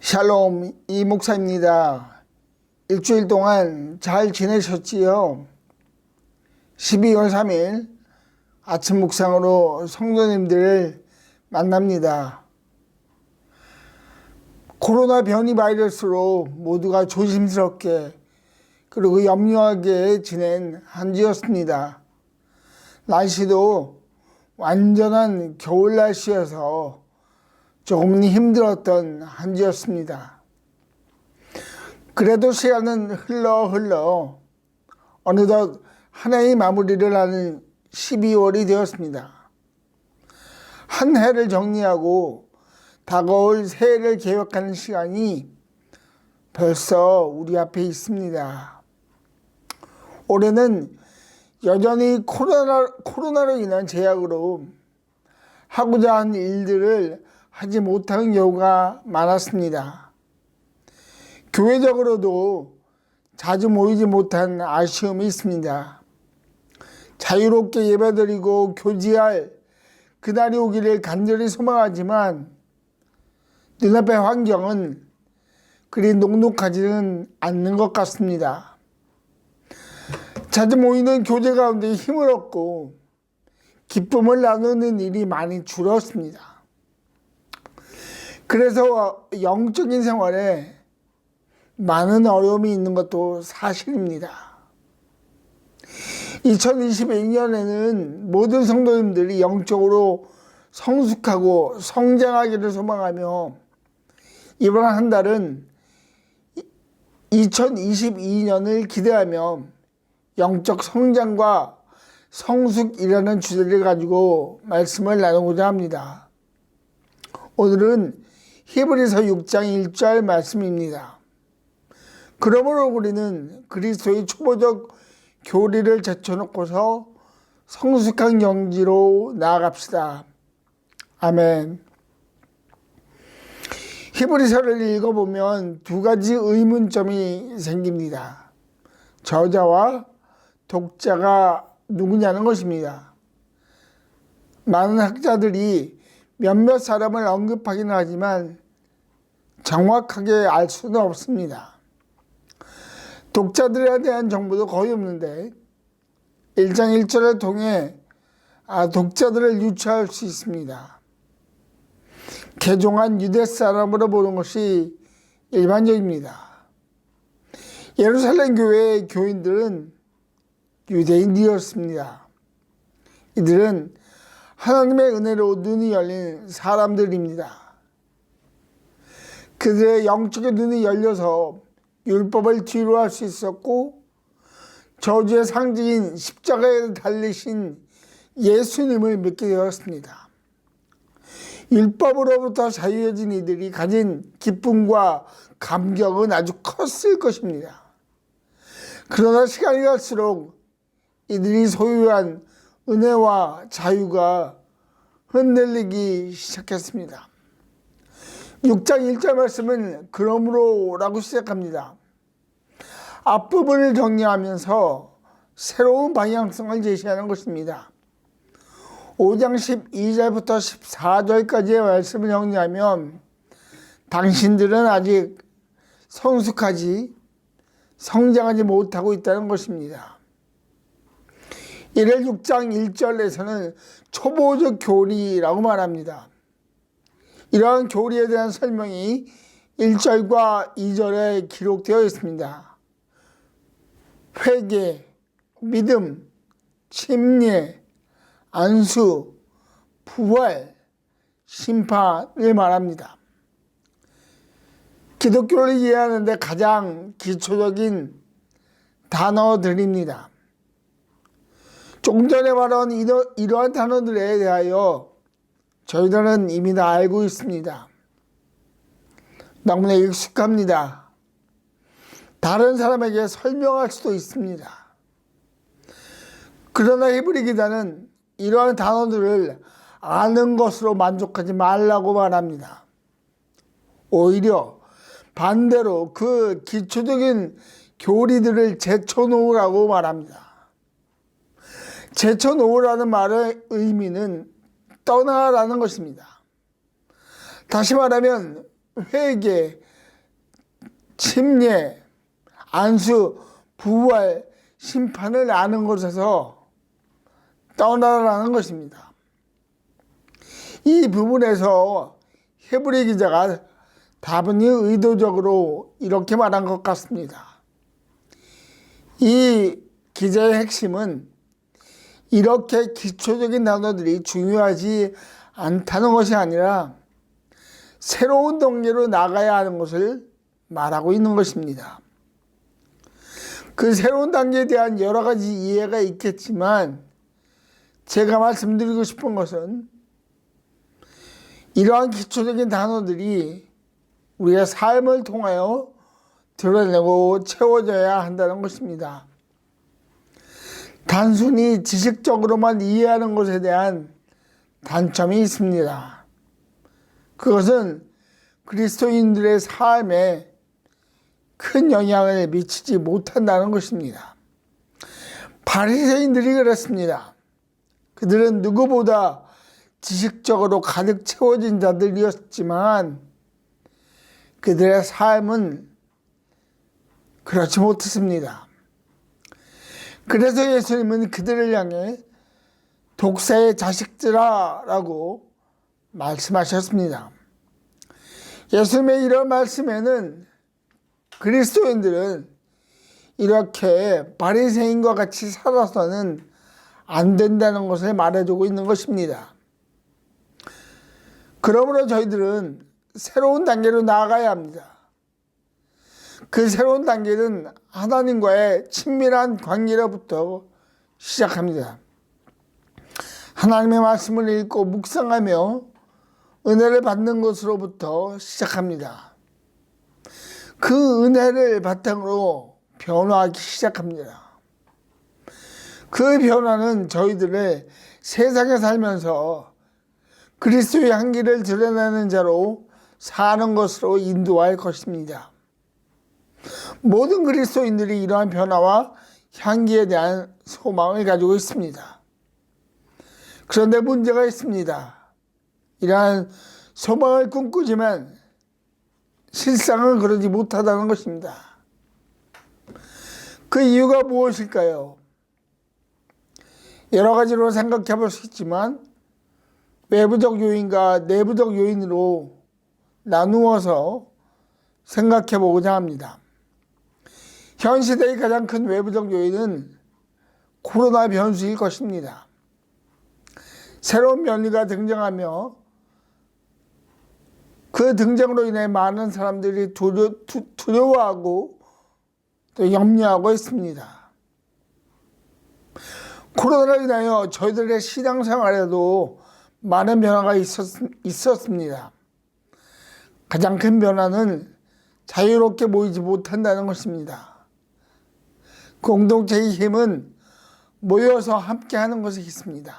샬롬, 이 목사입니다. 일주일 동안 잘 지내셨지요? 12월 3일 아침 묵상으로 성도님들을 만납니다. 코로나 변이 바이러스로 모두가 조심스럽게 그리고 염려하게 지낸 한 주였습니다. 날씨도 완전한 겨울 날씨여서 조금 힘들었던 한 주였습니다. 그래도 시간은 흘러 어느덧 한 해의 마무리를 하는 12월이 되었습니다. 한 해를 정리하고 다가올 새해를 계획하는 시간이 벌써 우리 앞에 있습니다. 올해는 여전히 코로나로 인한 제약으로 하고자 한 일들을 하지 못하는 경우가 많았습니다. 교회적으로도 자주 모이지 못한 아쉬움이 있습니다. 자유롭게 예배드리고 교제할 그날이 오기를 간절히 소망하지만 눈앞의 환경은 그리 녹록하지는 않는 것 같습니다. 자주 모이는 교제 가운데 힘을 얻고 기쁨을 나누는 일이 많이 줄었습니다. 그래서 영적인 생활에 많은 어려움이 있는 것도 사실입니다. 2022년에는 모든 성도님들이 영적으로 성숙하고 성장하기를 소망하며 이번 한 달은 2022년을 기대하며 영적 성장과 성숙이라는 주제를 가지고 말씀을 나누고자 합니다. 오늘은 히브리서 6장 1절 말씀입니다. 그러므로 우리는 그리스도의 초보적 교리를 제쳐놓고서 성숙한 경지로 나아갑시다. 아멘. 히브리서를 읽어보면 두 가지 의문점이 생깁니다. 저자와 독자가 누구냐는 것입니다. 많은 학자들이 몇몇 사람을 언급하기는 하지만 정확하게 알 수는 없습니다. 독자들에 대한 정보도 거의 없는데 1장 1절을 통해 독자들을 유추할 수 있습니다. 개종한 유대 사람으로 보는 것이 일반적입니다. 예루살렘 교회의 교인들은 유대인이었습니다. 이들은 하나님의 은혜로 눈이 열린 사람들입니다. 그들의 영적인 눈이 열려서 율법을 뒤로 할 수 있었고 저주의 상징인 십자가에 달리신 예수님을 믿게 되었습니다. 율법으로부터 자유해진 이들이 가진 기쁨과 감격은 아주 컸을 것입니다. 그러나 시간이 갈수록 이들이 소유한 은혜와 자유가 흔들리기 시작했습니다. 6장 1절 말씀은 그러므로 라고 시작합니다. 앞부분을 정리하면서 새로운 방향성을 제시하는 것입니다. 5장 12절부터 14절까지의 말씀을 정리하면 당신들은 아직 성장하지 못하고 있다는 것입니다. 이를 6장 1절에서는 초보적 교리라고 말합니다. 이러한 교리에 대한 설명이 1절과 2절에 기록되어 있습니다. 회개, 믿음, 침례, 안수, 부활, 심판을 말합니다. 기독교를 이해하는 데 가장 기초적인 단어들입니다. 조금 전에 말한 이러한 단어들에 대하여 저희들은 이미 다 알고 있습니다. 너무나 익숙합니다. 다른 사람에게 설명할 수도 있습니다. 그러나 히브리 기자는 이러한 단어들을 아는 것으로 만족하지 말라고 말합니다. 오히려 반대로 그 기초적인 교리들을 제쳐놓으라고 말합니다. 제쳐놓으라는 말의 의미는 떠나라는 것입니다. 다시 말하면 회개, 침례, 안수, 부활, 심판을 아는 곳에서 떠나라는 것입니다. 이 부분에서 헤브리 기자가 다분히 의도적으로 이렇게 말한 것 같습니다. 이 기자의 핵심은 이렇게 기초적인 단어들이 중요하지 않다는 것이 아니라 새로운 단계로 나가야 하는 것을 말하고 있는 것입니다. 그 새로운 단계에 대한 여러 가지 이해가 있겠지만 제가 말씀드리고 싶은 것은 이러한 기초적인 단어들이 우리의 삶을 통하여 드러내고 채워져야 한다는 것입니다. 단순히 지식적으로만 이해하는 것에 대한 단점이 있습니다. 그것은 그리스도인들의 삶에 큰 영향을 미치지 못한다는 것입니다. 바리새인들이 그랬습니다. 그들은 누구보다 지식적으로 가득 채워진 자들이었지만 그들의 삶은 그렇지 못했습니다. 그래서 예수님은 그들을 향해 독사의 자식들아 라고 말씀하셨습니다. 예수님의 이런 말씀에는 그리스도인들은 이렇게 바리새인과 같이 살아서는 안 된다는 것을 말해주고 있는 것입니다. 그러므로 저희들은 새로운 단계로 나아가야 합니다. 그 새로운 단계는 하나님과의 친밀한 관계로부터 시작합니다. 하나님의 말씀을 읽고 묵상하며 은혜를 받는 것으로부터 시작합니다. 그 은혜를 바탕으로 변화하기 시작합니다. 그 변화는 저희들을 세상에 살면서 그리스도의 향기를 드러내는 자로 사는 것으로 인도할 것입니다. 모든 그리스도인들이 이러한 변화와 향기에 대한 소망을 가지고 있습니다. 그런데 문제가 있습니다. 이러한 소망을 꿈꾸지만 실상은 그러지 못하다는 것입니다. 그 이유가 무엇일까요? 여러 가지로 생각해 볼 수 있지만 외부적 요인과 내부적 요인으로 나누어서 생각해 보고자 합니다. 현 시대의 가장 큰 외부적 요인은 코로나 변수일 것입니다. 새로운 변이가 등장하며 그 등장으로 인해 많은 사람들이 두려워하고 또 염려하고 있습니다. 코로나로 인하여 저희들의 신앙생활에도 많은 변화가 있었습니다. 가장 큰 변화는 자유롭게 모이지 못한다는 것입니다. 공동체의 힘은 모여서 함께 하는 것이 있습니다.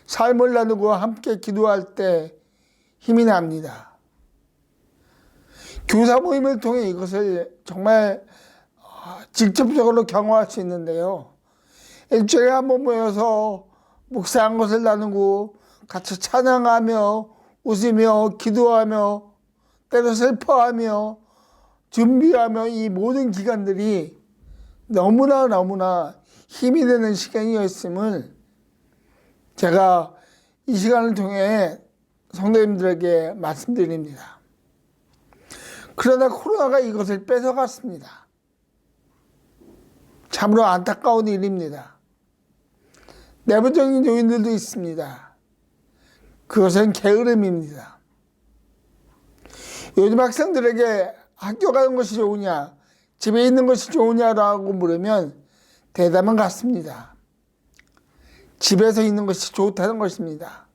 삶을 나누고 함께 기도할 때 힘이 납니다. 교사 모임을 통해 이것을 정말 직접적으로 경험할 수 있는데요. 일주일에 한 번 모여서 묵상한 것을 나누고 같이 찬양하며 웃으며 기도하며 때로 슬퍼하며 준비하며 이 모든 기간들이 너무나 힘이 되는 시간이었음을 제가 이 시간을 통해 성도님들에게 말씀드립니다. 그러나 코로나가 이것을 뺏어갔습니다. 참으로 안타까운 일입니다. 내부적인 요인들도 있습니다. 그것은 게으름입니다. 요즘 학생들에게 학교 가는 것이 좋으냐, 집에 있는 것이 좋으냐라고 물으면 대답은 같습니다. 집에서 있는 것이 좋다는 것입니다.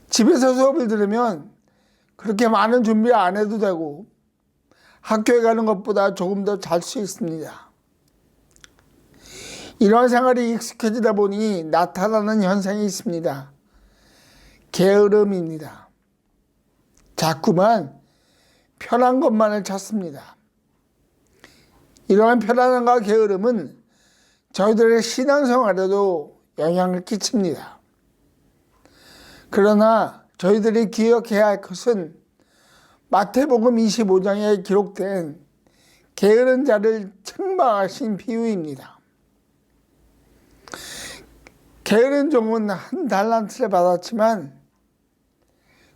집에서 수업을 들으면 그렇게 많은 준비 안 해도 되고 학교에 가는 것보다 조금 더 잘 수 있습니다. 이러한 생활이 익숙해지다 보니 나타나는 현상이 있습니다. 게으름입니다. 자꾸만 편한 것만을 찾습니다. 이러한 편안함과 게으름은 저희들의 신앙생활에도 영향을 끼칩니다. 그러나 저희들이 기억해야 할 것은 마태복음 25장에 기록된 게으른 자를 책망하신 비유입니다. 게으른 종은 한 달란트를 받았지만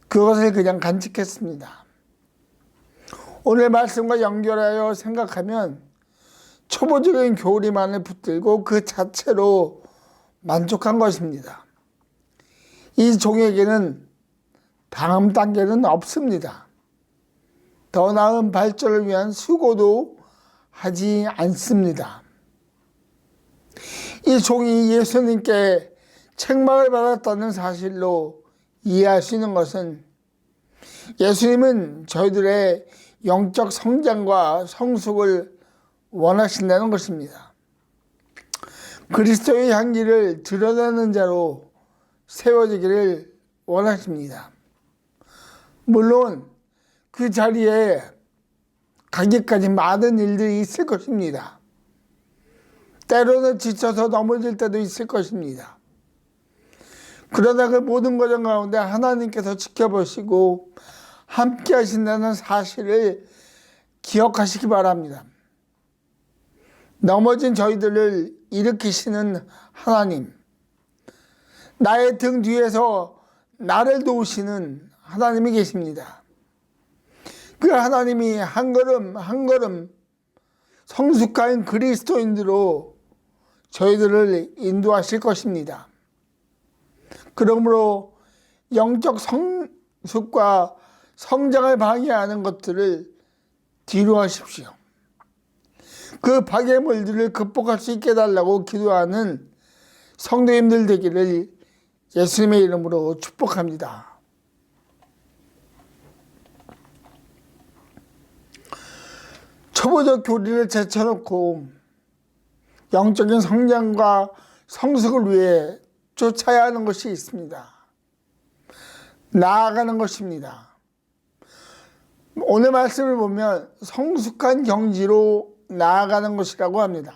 그것을 그냥 간직했습니다. 오늘 말씀과 연결하여 생각하면 초보적인 교리만을 붙들고 그 자체로 만족한 것입니다. 이 종에게는 다음 단계는 없습니다. 더 나은 발전을 위한 수고도 하지 않습니다. 이 종이 예수님께 책망을 받았다는 사실로 이해할 수 있는 것은 예수님은 저희들의 영적 성장과 성숙을 원하신다는 것입니다. 그리스도의 향기를 드러내는 자로 세워지기를 원하십니다. 물론 그 자리에 가기까지 많은 일들이 있을 것입니다. 때로는 지쳐서 넘어질 때도 있을 것입니다. 그러나 그 모든 과정 가운데 하나님께서 지켜보시고 함께 하신다는 사실을 기억하시기 바랍니다. 넘어진 저희들을 일으키시는 하나님, 나의 등 뒤에서 나를 도우시는 하나님이 계십니다. 그 하나님이 한 걸음 한 걸음 성숙한 그리스도인으로 저희들을 인도하실 것입니다. 그러므로 영적 성숙과 성장을 방해하는 것들을 뒤로 하십시오. 그 방해물들을 극복할 수 있게 해달라고 기도하는 성도님들 되기를 예수님의 이름으로 축복합니다. 초보적 교리를 제쳐놓고 영적인 성장과 성숙을 위해 쫓아야 하는 것이 있습니다. 나아가는 것입니다. 오늘 말씀을 보면 성숙한 경지로 나아가는 것이라고 합니다.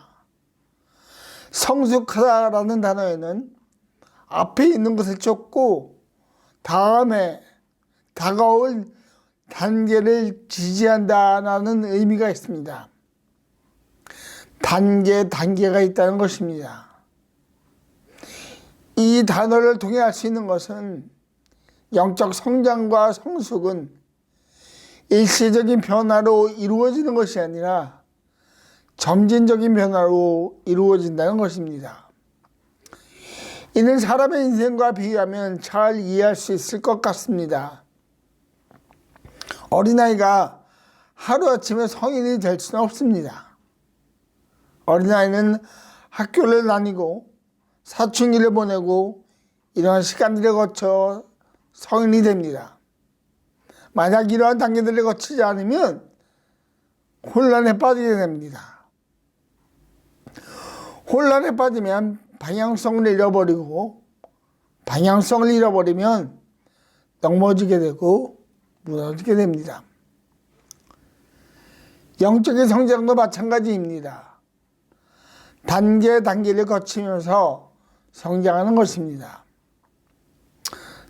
성숙하다라는 단어에는 앞에 있는 것을 쫓고 다음에 다가올 단계를 지지한다는 의미가 있습니다. 단계가 있다는 것입니다. 이 단어를 통해 알 수 있는 것은 영적 성장과 성숙은 일시적인 변화로 이루어지는 것이 아니라 점진적인 변화로 이루어진다는 것입니다. 이는 사람의 인생과 비유하면 잘 이해할 수 있을 것 같습니다. 어린아이가 하루아침에 성인이 될 수는 없습니다. 어린아이는 학교를 다니고 사춘기를 보내고 이러한 시간들을 거쳐 성인이 됩니다. 만약 이러한 단계들을 거치지 않으면 혼란에 빠지게 됩니다. 혼란에 빠지면 방향성을 잃어버리고 방향성을 잃어버리면 넘어지게 되고 무너지게 됩니다. 영적인 성장도 마찬가지입니다. 단계를 거치면서 성장하는 것입니다.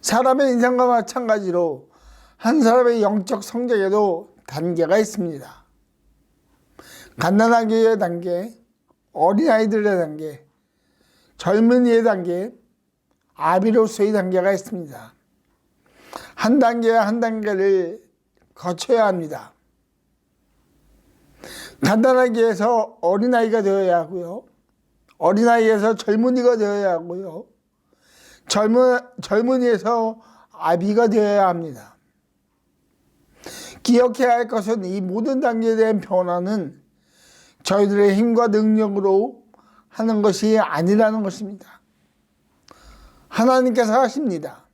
사람의 인생과 마찬가지로 한 사람의 영적 성장에도 단계가 있습니다. 갓난아기의 단계, 어린아이들의 단계, 젊은이의 단계, 아비로서의 단계가 있습니다. 한 단계와 한 단계를 거쳐야 합니다. 갓난아기에서 어린아이가 되어야 하고요. 어린아이에서 젊은이가 되어야 하고요. 젊은이에서 아비가 되어야 합니다. 기억해야 할 것은 이 모든 단계에 대한 변화는 저희들의 힘과 능력으로 하는 것이 아니라는 것입니다. 하나님께서 하십니다.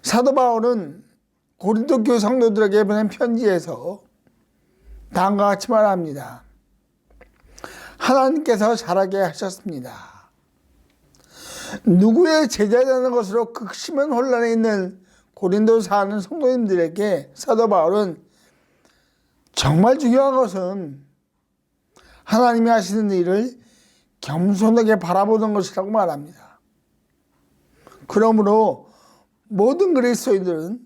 사도 바울은 고린도 교회 성도들에게 보낸 편지에서 다음과 같이 말합니다. 하나님께서 잘하게 하셨습니다. 누구의 제자라는 것으로 극심한 혼란에 있는 고린도 사는 성도님들에게 사도 바울은 정말 중요한 것은 하나님이 하시는 일을 겸손하게 바라보는 것이라고 말합니다. 그러므로 모든 그리스도인들은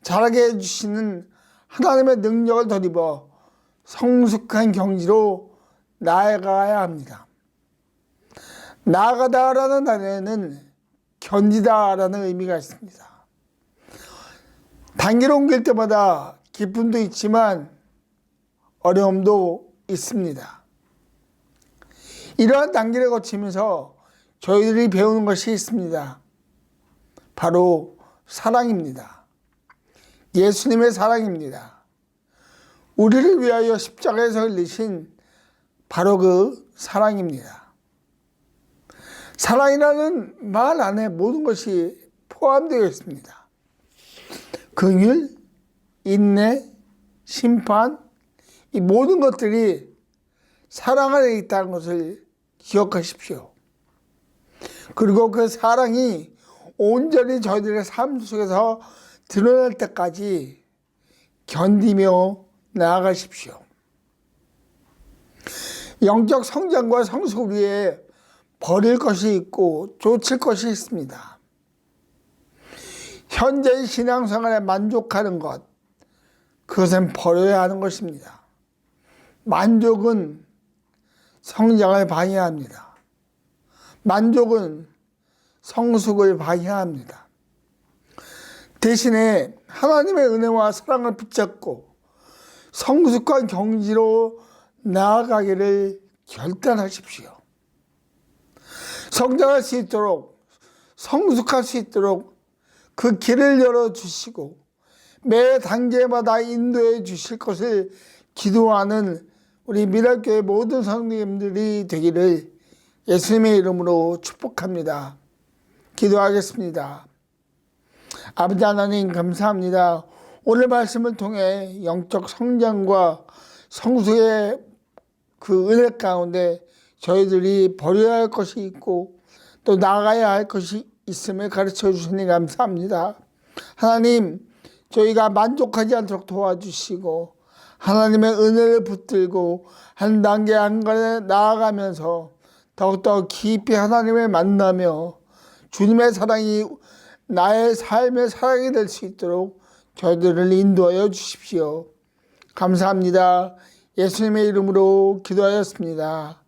자라게 해주시는 하나님의 능력을 덧입어 성숙한 경지로 나아가야 합니다. 나아가다라는 단어에는 견디다라는 의미가 있습니다. 단계를 옮길 때마다 기쁨도 있지만 어려움도 있습니다. 이러한 단계를 거치면서 저희들이 배우는 것이 있습니다. 바로 사랑입니다. 예수님의 사랑입니다. 우리를 위하여 십자가에서 흘리신 바로 그 사랑입니다. 사랑이라는 말 안에 모든 것이 포함되어 있습니다. 긍휼, 인내, 심판, 이 모든 것들이 사랑 안에 있다는 것을 기억하십시오. 그리고 그 사랑이 온전히 저희들의 삶 속에서 드러날 때까지 견디며 나아가십시오. 영적 성장과 성숙 위에 버릴 것이 있고 좇을 것이 있습니다. 현재의 신앙생활에 만족하는 것, 그것은 버려야 하는 것입니다. 만족은 성장을 방해합니다. 만족은 성숙을 방해합니다. 대신에 하나님의 은혜와 사랑을 붙잡고 성숙한 경지로 나아가기를 결단하십시오. 성장할 수 있도록, 성숙할 수 있도록 그 길을 열어주시고 매 단계마다 인도해 주실 것을 기도하는 우리 미랄교회 모든 성도님들이 되기를 예수님의 이름으로 축복합니다. 기도하겠습니다. 아버지 하나님 감사합니다. 오늘 말씀을 통해 영적 성장과 성숙의 그 은혜 가운데 저희들이 버려야 할 것이 있고 또 나가야 할 것이 있음을 가르쳐 주시니 감사합니다. 하나님, 저희가 만족하지 않도록 도와주시고 하나님의 은혜를 붙들고 한 단계 한 걸음 나아가면서 더욱더 깊이 하나님을 만나며 주님의 사랑이 나의 삶의 사랑이 될 수 있도록 저희들을 인도하여 주십시오. 감사합니다. 예수님의 이름으로 기도하였습니다.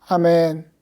아멘.